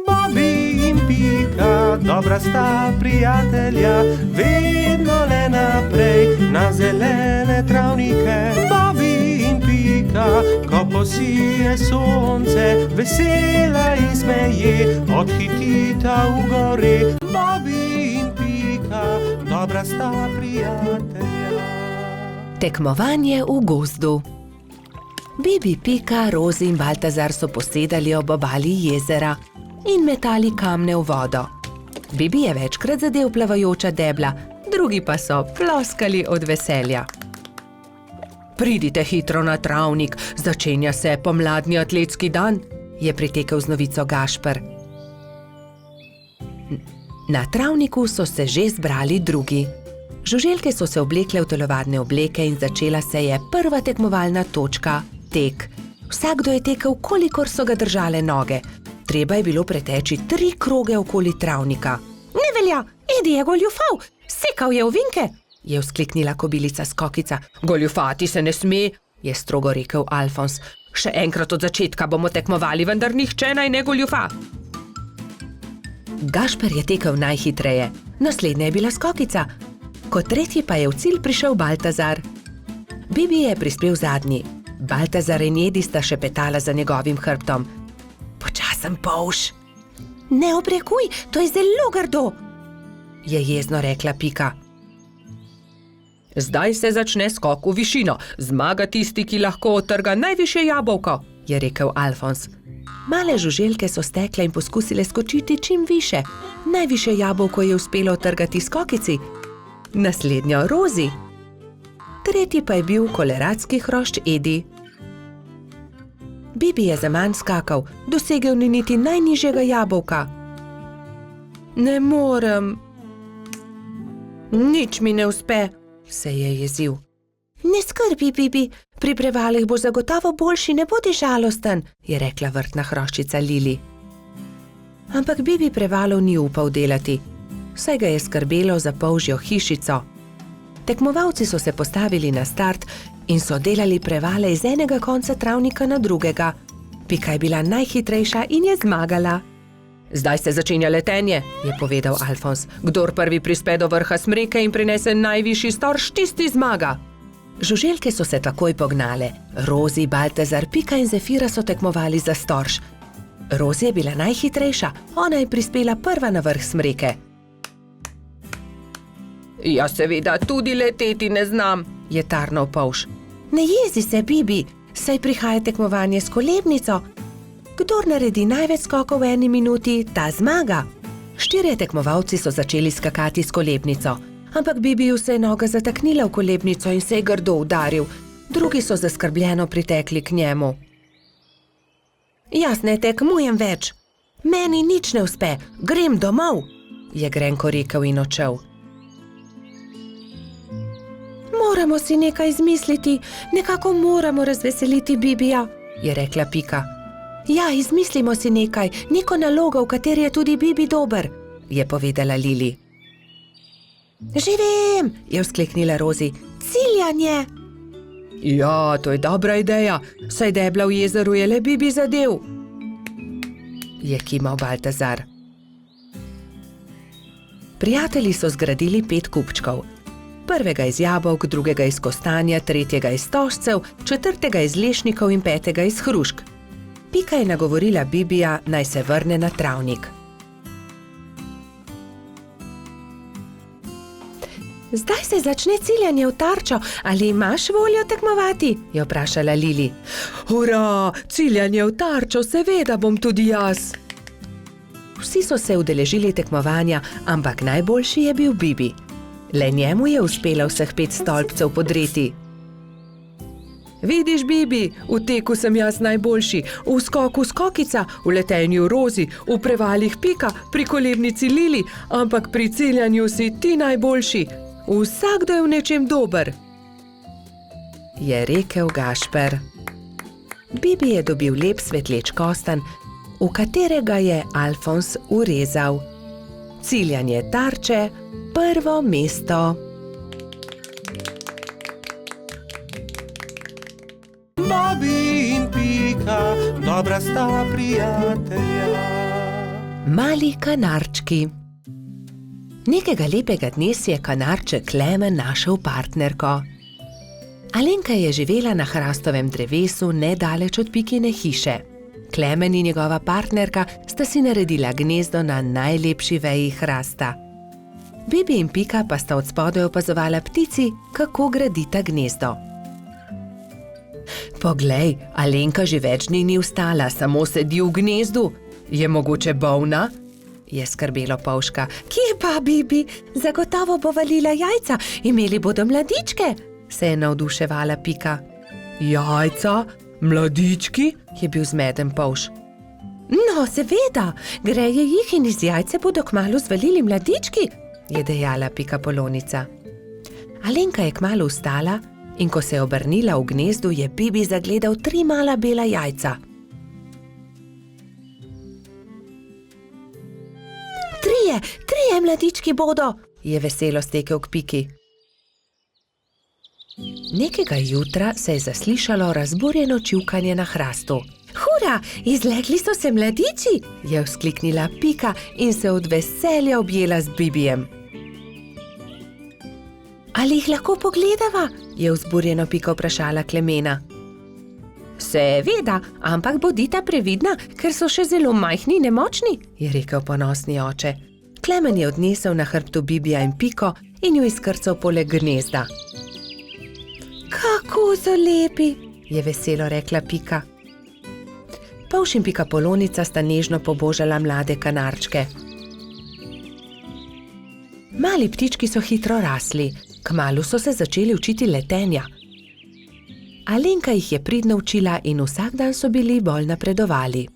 Bobby in Pika, dobra sta prijatelja, vedno le naprej na zelene travnike. Bobby in Pika, ko posije sonce, vesela in smeje, odhitita v gori. Bobby in Pika, dobra sta prijatelja. Tekmovanje v gozdu. Bibi, Pika, Rozi in Baltazar so posedali ob obali jezera in metali kamne v vodo. Bibi je večkrat zadel plavajoča debla, drugi pa so ploskali od veselja. Pridite hitro na travnik, začenja se pomladni atletski dan, je pritekel z novico Gašper. Na travniku so se že zbrali drugi. Žuželke so se oblekle v telovadne obleke in začela se je prva tekmovalna točka, tek. Vsakdo je tekel, kolikor so ga držale noge. Treba je bilo preteči 3 kroge okoli travnika. Ne velja, Edi je goljufal, sekal je ovinke, je vzkliknila kobilica Skokica. Goljufati se ne sme, je strogo rekel Alfons. Še enkrat od začetka bomo tekmovali, vendar nihče naj ne goljufa. Gašper je tekel najhitreje, naslednja je bila Skokica. Kot tretji pa je v cilj prišel Baltazar. Bibi je prispel zadnji. Baltazar in Edi sta šepetala za njegovim hrbtom. Počasen polž. Ne obrekuj, to je zelo grdo, je jezno rekla Pika. Zdaj se začne skok v višino. Zmaga tisti, ki lahko odtrga najvišje jabolko, je rekel Alfons. Male žuželke so stekle in poskusile skočiti čim više. Najvišje jabolko je uspelo odtrgati Skokici, naslednjo Rozi. Tretji pa je bil koleradski hrošč Edi. Bibi je zaman skakal, dosegel ni niti najnižjega jabolka. Ne morem. Nič mi ne uspe, se je jezil. Ne skrbi, Bibi, pri prevalih boš zagotovo boljši, ne bodi žalosten, je rekla vrtna hroščica Lili. Ampak Bibi prevalov ni upal delati, saj ga je skrbelo za polžjo hišico. Tekmovalci so se postavili na start in so delali prevale iz enega konca travnika na drugega. Pika je bila najhitrejša in je zmagala. Zdaj se začenja letenje, je povedal Alfons. Kdor prvi prispe do vrha smreke in prinese najvišji storž, tisti zmaga. Žuželke so se takoj pognale. Rozi, Baltazar, Pika in Zefira so tekmovali za storž. Rozi je bila najhitrejša, ona je prispela prva na vrh smreke. Jaz seveda tudi leteti ne znam, je tarnal polž. Ne jezi se, Bibi, saj prihaja tekmovanje s kolebnico. Kdor naredi največ skokov v 1 minuti, ta zmaga. 4 tekmovalci so začeli skakati s kolebnico, ampak Bibiju se je noga zataknila v kolebnico in se je grdo udaril. Drugi so zaskrbljeno pritekli k njemu. Jaz ne tekmujem več. Meni nič ne uspe, grem domov, je grenko rekel in odšel. Moramo si nekaj izmisliti, nekako moramo razveseliti Bibija, je rekla Pika. Ja, izmislimo si nekaj, neko nalogo, v kateri je tudi Bibi dober, je povedala Lili. Že vem, je vzkliknila Rozi, ciljanje. Ja, to je dobra ideja, saj debla v jezeru je le Bibi zadel, je kimal Baltazar. Prijatelji so zgradili 5 kupčkov. Prvega iz jabolk, drugega iz kostanja, tretjega iz stožcev, 4. iz lešnikov in 5. iz hrušk. Pika je nagovorila Bibija, naj se vrne na travnik. Zdaj se začne ciljanje v tarčo, ali imaš voljo tekmovati? Je vprašala Lili. Hurra, ciljanje v tarčo, seveda bom tudi jaz. Vsi so se udeležili tekmovanja, ampak najboljši je bil Bibi. Le njemu je uspelo vseh 5 stolpcev podreti. Vidiš, Bibi, v teku sem jaz najboljši, v skoku Skokica, v letenju Rozi, v prevalih Pika, pri kolebnici Lili, ampak pri ciljanju si ti najboljši. Vsakdo je v nečem dober, je rekel Gašper. Bibi je dobil lep svetleč kostanj, v katerega je Alfons urezal. Ciljanje tarče, prvo mesto. Bobby in Pika, dobra sta prijatelja. Mali kanarčki. Nekega lepega dne si je kanarček Klemen našel partnerko. Alenka je živela na hrastovem drevesu nedaleč od Pikine hiše. Klemen in njegova partnerka sta si naredila gnezdo na najlepši veji hrasta. Bibi in Pika pa sta od spodaj opazovala ptici, kako gradita gnezdo. Poglej, Alenka že več dni ni vstala, samo sedi v gnezdu. Je mogoče bolna? Je skrbelo Polška. Kje pa, Bibi? Zagotovo bo valila jajca, imeli bodo mladičke, se je navduševala Pika. Jajca? Mladički? Je bil zmeden Polš. No, seveda, greje jih in iz jajce bodo kmalu zvalili mladički, je dejala Pika Polonica. Alenka je kmalu vstala in ko se je obrnila v gnezdu, je Bibi zagledal 3 mala bela jajca. Trije mladički bodo, je veselo stekel k Piki. Nekega jutra se je zaslišalo razburjeno čivkanje na hrastu. Hura, izlegli so se mladiči, je vzkliknila Pika in se od veselja objela z Bibijem. Ali jih lahko pogledava? Je vzburjeno Pika vprašala Klemena. Seveda, ampak bodita previdna, ker so še zelo majhni in nemočni, je rekel ponosni oče. Klemen je odnesel na hrbtu Bibija in Piko in jo izkrcal poleg gnezda. Kako so lepi, je veselo rekla Pika. Polš in Pika Polonica sta nežno pobožala mlade kanarčke. Mali ptički so hitro rasli, kmalu so se začeli učiti letenja. Alenka jih je pridno učila in vsak dan so bili bolj napredovali.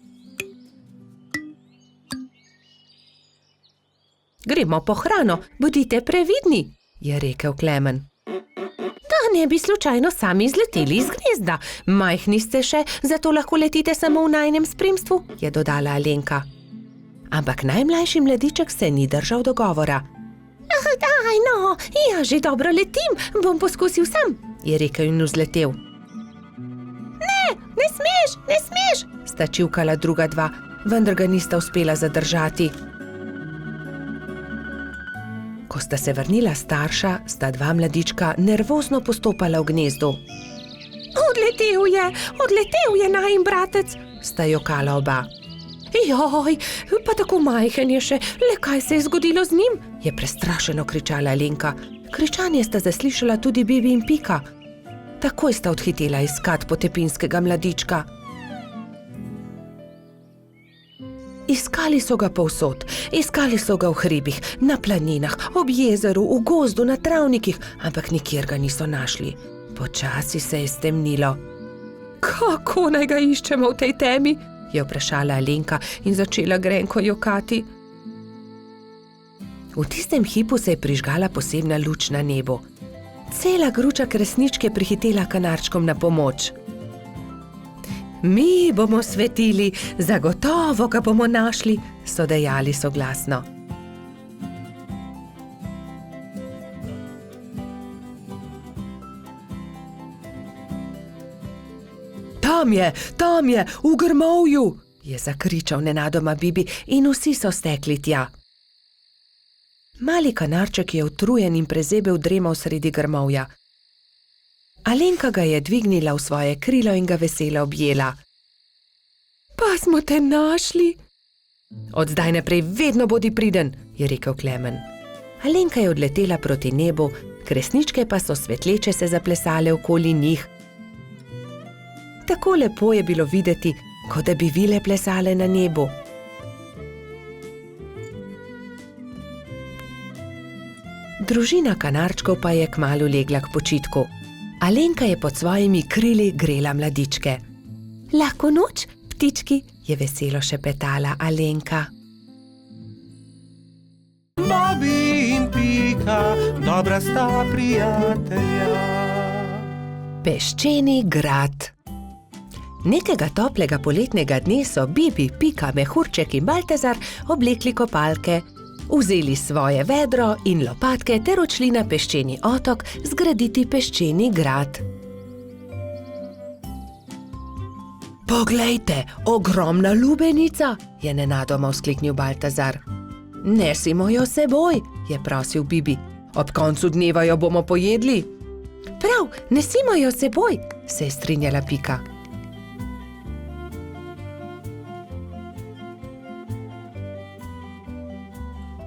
Gremo po hrano, bodite previdni, je rekel Klemen. Da ne bi slučajno sami izleteli iz gnezda. Majhni ste še, zato lahko letite samo v najinem spremstvu, je dodala Alenka. Ampak najmlajši mladiček se ni držal dogovora. Daj no, ja že dobro letim, bom poskusil sam, je rekel in vzletel. Ne smeš, sta čivkala druga dva, vendar ga nista uspela zadržati. Ko sta se vrnila starša, sta 2 mladička nervozno postopala v gnezdu. Odletel je najin bratec, sta jokala oba. Joj, pa tako majhen je še, le kaj se je zgodilo z njim, je prestrašeno kričala Alenka. Kričanje sta zaslišala tudi Bibi in Pika. Takoj sta odhitela iskat potepinskega mladička. Iskali so ga povsod, iskali so ga v hribih, na planinah, ob jezeru, v gozdu, na travnikih, ampak nikjer ga niso našli. Počasi se je stemnilo. Kako naj ga iščemo v tej temi? Je vprašala Alenka in začela grenko jokati. V tistem hipu se je prižgala posebna luč na nebu. Cela gruča kresničke prihitela kanarčkom na pomoč. Mi bomo svetili, zagotovo ga bomo našli, so dejali soglasno. Tam je, v grmovju, je zakričal nenadoma Bibi in vsi so stekli tja. Mali kanarček je utrujen in prezebel dremal sredi grmovja. Alenka ga je dvignila v svoje krilo in ga veselo objela. Pa smo te našli. Od zdaj naprej vedno bodi priden, je rekel Klemen. Alenka je odletela proti nebu, kresničke pa so svetleče se zaplesale okoli njih. Tako lepo je bilo videti, kot da bi vile plesale na nebu. Družina kanarčkov pa je kmalu legla k počitku. Alenka je pod svojimi krili grela mladičke. Lahko noč, ptički, je veselo šepetala Alenka. Bobby in Pika, dobra sta prijatelja. Peščeni grad. Nekega toplega poletnega dne so Bibi, Pika, Mehurček in Baltazar oblekli kopalke, vzeli svoje vedro in lopatke ter odšli na peščeni otok zgraditi peščeni grad. Poglejte, ogromna lubenica, je nenadoma vzkliknil Baltazar. Nesimo jo seboj, je prosil Bibi. Ob koncu dneva jo bomo pojedli. Prav, nesimo jo seboj, se je strinjala Pika.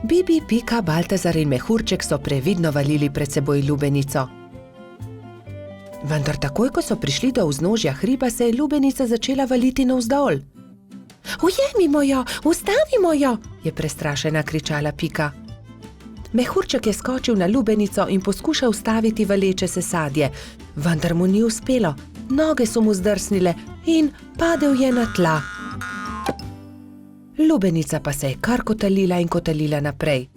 Bibi, Pika, Baltazar in Mehurček so previdno valili pred seboj lubenico. Vendar takoj, ko so prišli do vznožja hriba, se je lubenica začela valiti navzdol. Ujemimo jo, ustavimo jo, je prestrašena kričala Pika. Mehurček je skočil na lubenico in poskušal ustaviti valeče se sadje, vendar mu ni uspelo. Noge so mu zdrsnile in padel je na tla. Lubenica pa se je kar kotalila in kotalila naprej.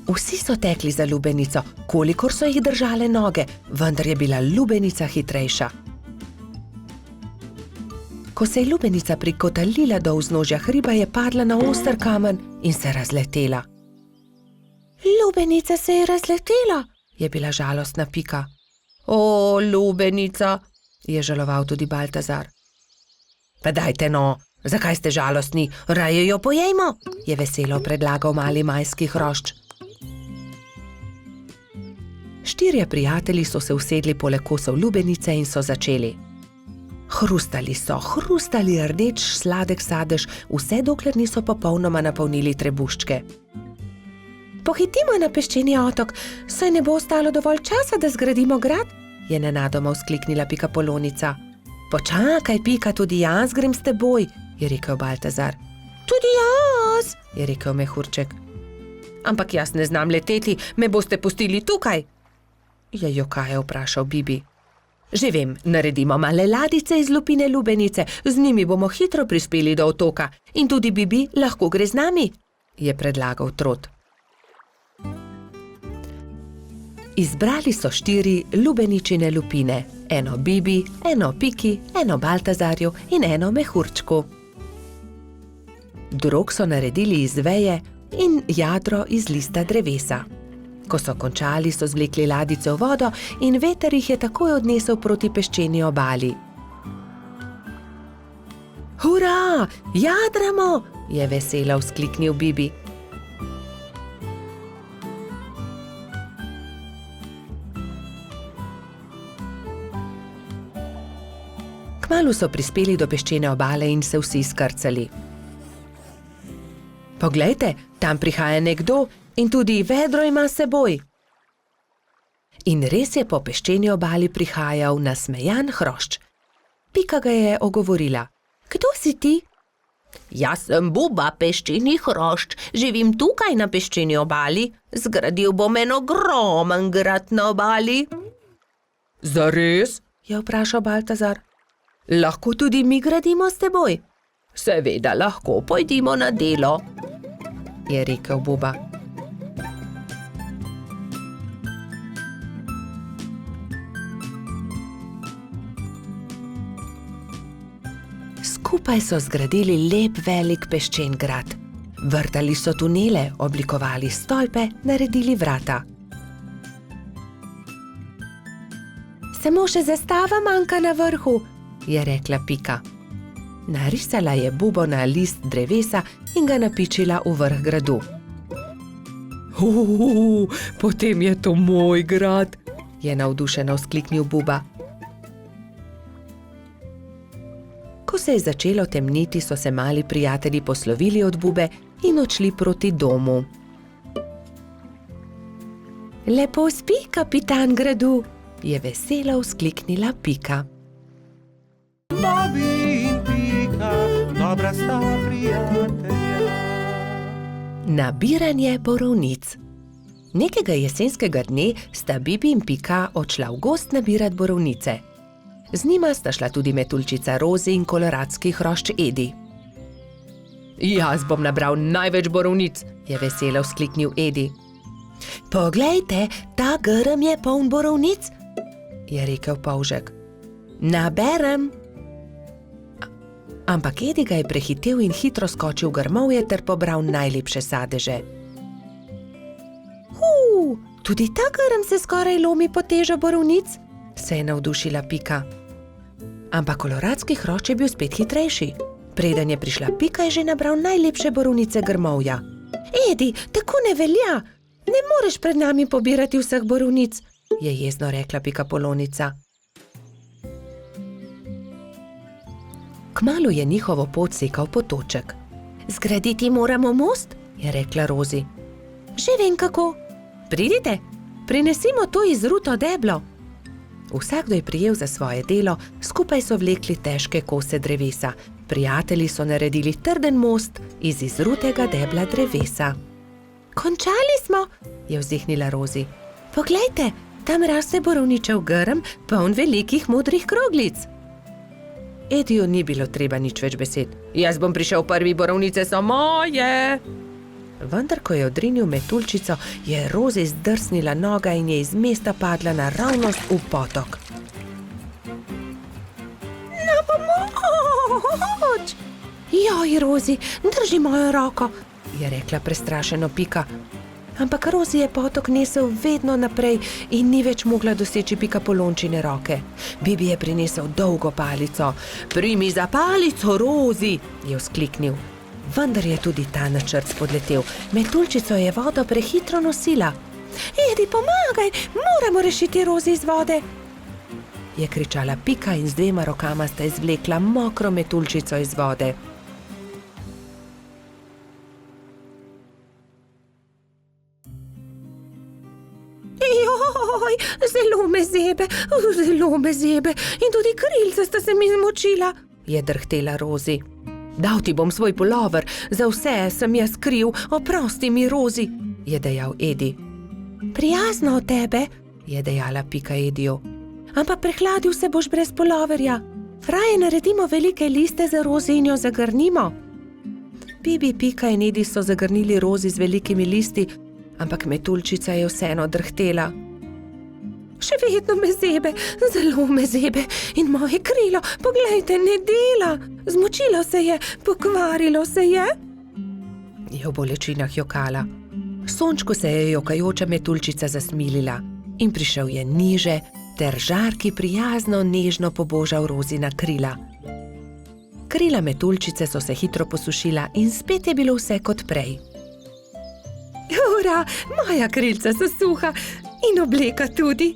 Vsi so tekli za lubenico, kolikor so jih držale noge, vendar je bila lubenica hitrejša. Ko se je lubenica prikotalila do vznožja hriba, je padla na oster kamen in se razletela. Lubenica se je razletela, je bila žalostna Pika. O, lubenica, je žaloval tudi Baltazar. Pa dajte no, zakaj ste žalostni, raje jo pojejmo, je veselo predlagal mali majski hrošč. Štirje prijatelji so se usedli poleg kosov lubenice in so začeli. Hrustali rdeč sladek sadež, vse dokler niso popolnoma napolnili trebuščke. Pohitimo na peščeni otok, saj ne bo ostalo dovolj časa, da zgradimo grad, je nenadoma vzkliknila Pikapolonica. Počakaj, Pika, tudi jaz grem s teboj, je rekel Baltazar. Tudi jaz, je rekel Mehurček. Ampak jaz ne znam leteti, me boste pustili tukaj, je jokaje vprašal Bibi. Že vem, naredimo male ladice iz lupine lubenice, z njimi bomo hitro prispeli do otoka in tudi Bibi lahko gre z nami, je predlagal Trot. Izbrali so 4 lubeničine lupine, eno Bibi, eno Piki, eno Baltazarju in eno Mehurčku. Drog so naredili iz veje in jadro iz lista drevesa. Ko so končali, so zvlekli ladice v vodo in veter jih je takoj odnesel proti peščeni obali. Hurra, jadramo, je veselo vzkliknil Bibi. Kmalu so prispeli do peščene obale in se vsi skrcali. Poglejte, tam prihaja nekdo in tudi vedro ima s seboj. In res je po peščeni obali prihajal nasmejan hrošč. Pika ga je ogovorila. Kdo si ti? Jaz sem Buba, peščeni hrošč, živim tukaj na peščeni obali, zgradil bom en ogromen grad na obali. Zares? Je vprašal Baltazar. Lahko tudi mi gradimo s teboj? Seveda lahko, pojdimo na delo, je rekel Buba. Skupaj so zgradili lep velik peščen grad. Vrtali so tunele, oblikovali stolpe, naredili vrata. Samo še zastava manjka na vrhu, je rekla Pika. Narisala je bubo na list drevesa in ga napičila v vrh gradu. Potem je to moj grad, je navdušeno vzkliknil Buba. Ko se je začelo temniti, so se mali prijatelji poslovili od Bube in odšli proti domu. Lepo spi, kapitan gradu, je veselo vzkliknila Pika. Bobby in Pika, dobra sta prijatelja. Nabiranje borovnic. Nekega jesenskega dne sta Bibi in Pika odšla v gozd nabirat borovnice. Z njima sta šla tudi metuljčica Rozi in koloradski hrošč Edi. Jaz bom nabral največ borovnic, je veselo vzkliknil Edi. Poglejte, ta grm je poln borovnic, je rekel polžek. Naberem. Ampak Edi ga je prehitel in hitro skočil v grmovje ter pobral najlepše sadeže. Tudi ta grm se skoraj lomi pod težo borovnic, se je navdušila Pika. Ampak koloradski hrošč je bil spet hitrejši. Preden je prišla Pika, je že nabral najlepše borovnice grmovja. Edi, tako ne velja! Ne moreš pred nami pobirati vseh borovnic, je jezno rekla Pikapolonica. Kmalu je njihovo pot sekal potoček. Zgraditi moramo most, je rekla Rozi. Že vem kako. Pridite, prinesimo to izruto deblo. Vsakdo je prijel za svoje delo, skupaj so vlekli težke kose drevesa. Prijatelji so naredili trden most iz izrutega debla drevesa. Končali smo, je vzdihnila Rozi. Poglejte, tam raste borovničev grm, poln velikih modrih kroglic. Ediju ni bilo treba nič več besed. Jaz bom prišel prvi, borovnice so moje. Vendar, ko je odrinil metuljčico, je Rozi zdrsnila noga in je iz mesta padla naravnost v potok. Na pomoč! Joj, Rozi, drži mojo roko, je rekla prestrašeno Pika. Ampak Rozi je potok nesel vedno naprej in ni več mogla doseči Pikapolončine roke. Bibi je prinesel dolgo palico. Primi za palico, Rozi, je vzkliknil. Vendar je tudi ta načrt spodletel. Metuljčico je vodo prehitro nosila. Edi, pomagaj, moramo rešiti Rozi iz vode, je kričala Pika in z 2 rokama sta izvlekla mokro metuljčico iz vode. Joj, zelo me zebe in tudi krilca sta se mi zmočila, je drhtela Rozi. Dal ti bom svoj pulover, za vse sem jaz kriv, oprosti mi, Rozi, je dejal Edi. Prijazno od tebe, je dejala Pika Ediju. Ampak prehladil se boš brez puloverja. Raje naredimo velike liste za Rozi in jo zagrnimo. Bibi, Pika in Edi so zagrnili Rozi z velikimi listi, ampak metuljčica je vseeno drhtela. Še vedno me zebe, zelo me zebe in moje krilo, poglejte, ne dela. Zmočilo se je, pokvarilo se je. Je v bolečinah jokala. Sončku se je jokajoča metuljčica zasmilila in prišel je niže ter žarki prijazno nežno pobožal Rozina krila. Krila metuljčice so se hitro posušila in spet je bilo vse kot prej. Ura, moja krilca so suha in obleka tudi.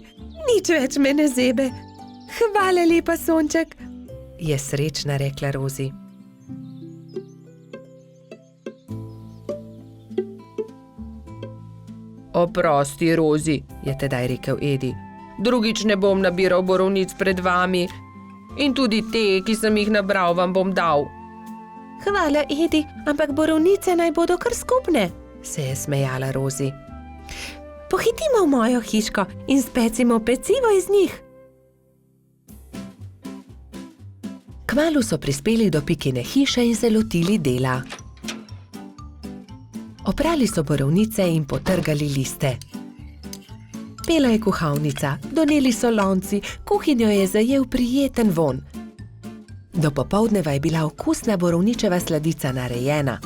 Nič več me ne zebe. Hvala lepa, sonček, je srečna rekla Rozi. Oprosti, Rozi, je tedaj rekel Edi. Drugič ne bom nabiral borovnic pred vami. In tudi te, ki sem jih nabral, vam bom dal. Hvala, Edi, ampak borovnice naj bodo kar skupne, se je smejala Rozi. Pohitimo v mojo hiško in specimo pecivo iz njih. Kmalu so prispeli do Pikine hiše in se lotili dela. Oprali so borovnice in potrgali liste. Pela je kuhalnica, doneli so lonci, kuhinjo je zajel prijeten vonj. Do popoldneva je bila okusna borovničeva sladica narejena.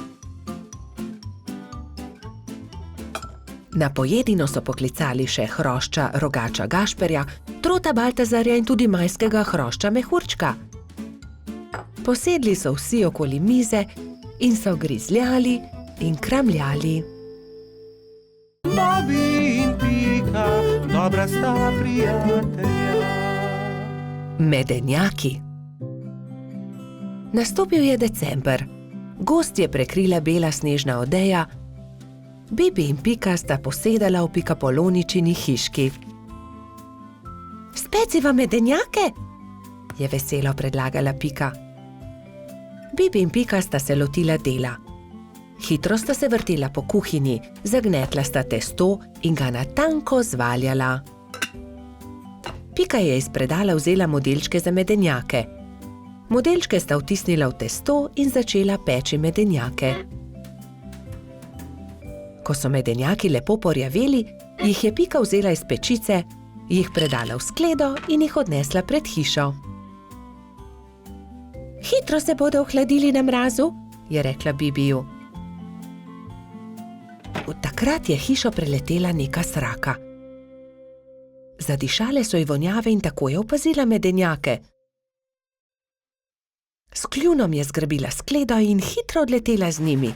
Na pojedino so poklicali še hrošča Rogača Gašperja, Trota Baltazarja in tudi majskega hrošča Mehurčka. Posedli so vsi okoli mize in so grizljali in kramljali. Bobby in Pika, dobra sta prijatelja. Medenjaki. Nastopil je december. Gozd je prekrila bela snežna odeja. Bibi in Pika sta posedala v Pikapoloničini hiški. Speciva medenjake, je veselo predlagala Pika. Bibi in Pika sta se lotila dela. Hitro sta se vrtela po kuhinji, zagnetla sta testo in ga na tanko zvaljala. Pika je iz predala vzela modelčke za medenjake. Modelčke sta vtisnila v testo in začela peči medenjake. Ko so medenjaki lepo porjaveli, jih je Pika vzela iz pečice, jih predala v skledo in jih odnesla pred hišo. Hitro se bodo ohladili na mrazu, je rekla Bibiju. Takrat je hišo preletela neka sraka. Zadišale so ji vonjave in tako je opazila medenjake. S kljunom je zgrabila skledo in hitro odletela z njimi.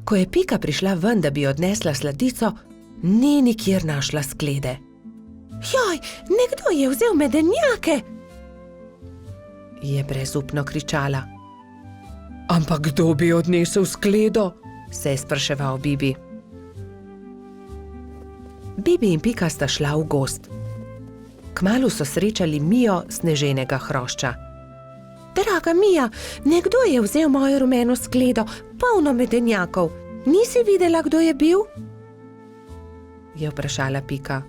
Ko je Pika prišla ven, da bi odnesla sladico, ni nikjer našla sklede. Joj, nekdo je vzel medenjake! Je brezupno kričala. Ampak kdo bi odnesel skledo? Se je spraševal Bibi. Bibi in Pika sta šla v gozd. Kmalu so srečali Mijo sneženega hrošča. Draga Mija, nekdo je vzel mojo rumeno skledo, polno medenjakov. Nisi videla, kdo je bil? Je vprašala Pika.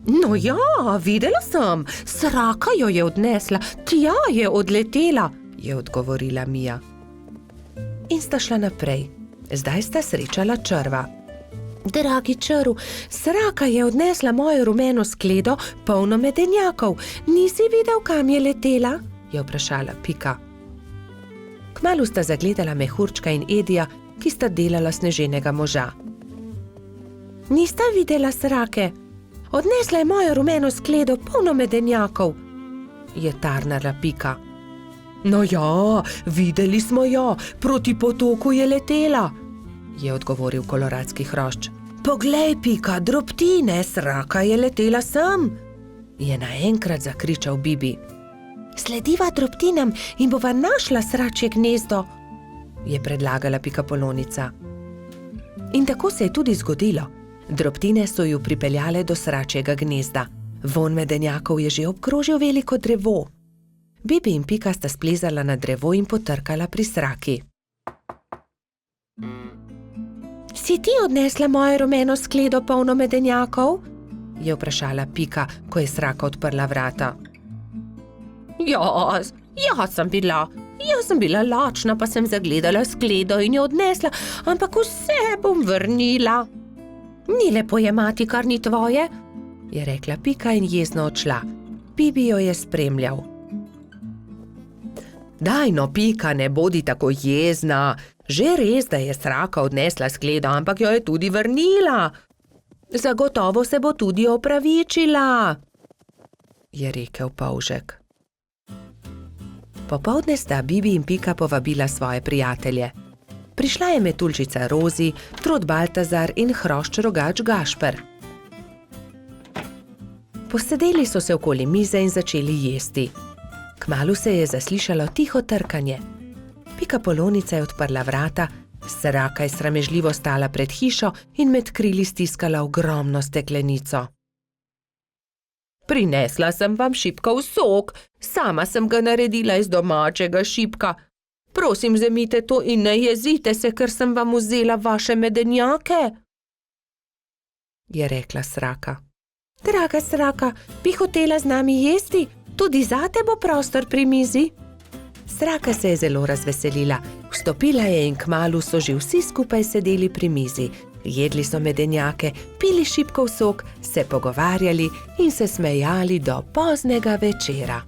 No ja, videla sem, sraka jo je odnesla, tja je odletela, je odgovorila Mija. In sta šla naprej. Zdaj sta srečala črva. Dragi črv, sraka je odnesla mojo rumeno skledo, polno medenjakov. Nisi videl, kam je letela? Je vprašala Pika. Kmalu sta zagledala mehurčka in Edija, ki sta delala sneženega moža. Nista videla srake? Odnesla je mojo rumeno skledo, polno medenjakov, je tarnala Pika. No ja, videli smo jo, proti potoku je letela, je odgovoril koloradski hrošč. Poglej, Pika, drobtine, sraka je letela sem, je naenkrat zakričal Bibi. Slediva drobtinam in bova našla sračje gnezdo, je predlagala Pikapolonica. In tako se je tudi zgodilo. Drobtine so ju pripeljale do sračjega gnezda. Vonj medenjakov je že obkrožil veliko drevo. Bibi in Pika sta splezala na drevo in potrkala pri sraki. Si ti odnesla mojo rumeno skledo, polno medenjakov? Je vprašala Pika, ko je sraka odprla vrata. Jaz sem bila lačna, pa sem zagledala skledo in jo odnesla, ampak vse bom vrnila. Ni lepo jemati, kar ni tvoje, je rekla Pika in jezno odšla. Bibi jo je spremljal. Daj no, Pika, ne bodi tako jezna. Že res, da je sraka odnesla skledo, ampak jo je tudi vrnila. Zagotovo se bo tudi opravičila, je rekel polžek. Popoldne sta Bibi in Pika povabila svoje prijatelje. Prišla je metuljčica Rozi, Trod Baltazar in hrošč rogač Gašper. Posedeli so se okoli mize in začeli jesti. Kmalu se je zaslišalo tiho trkanje. Pikapolonica je odprla vrata, sraka je sramežljivo stala pred hišo in med krili stiskala ogromno steklenico. Prinesla sem vam šipkov sok, sama sem ga naredila iz domačega šipka. Prosim, vzemite to in ne jezite se, ker sem vam vzela vaše medenjake, je rekla sraka. Draga sraka, bi hotela z nami jesti? Tudi zate bo prostor pri mizi. Sraka se je zelo razveselila. Vstopila je in kmalu so že vsi skupaj sedeli pri mizi. Jedli so medenjake, pili šipkov sok, se pogovarjali in se smejali do poznega večera.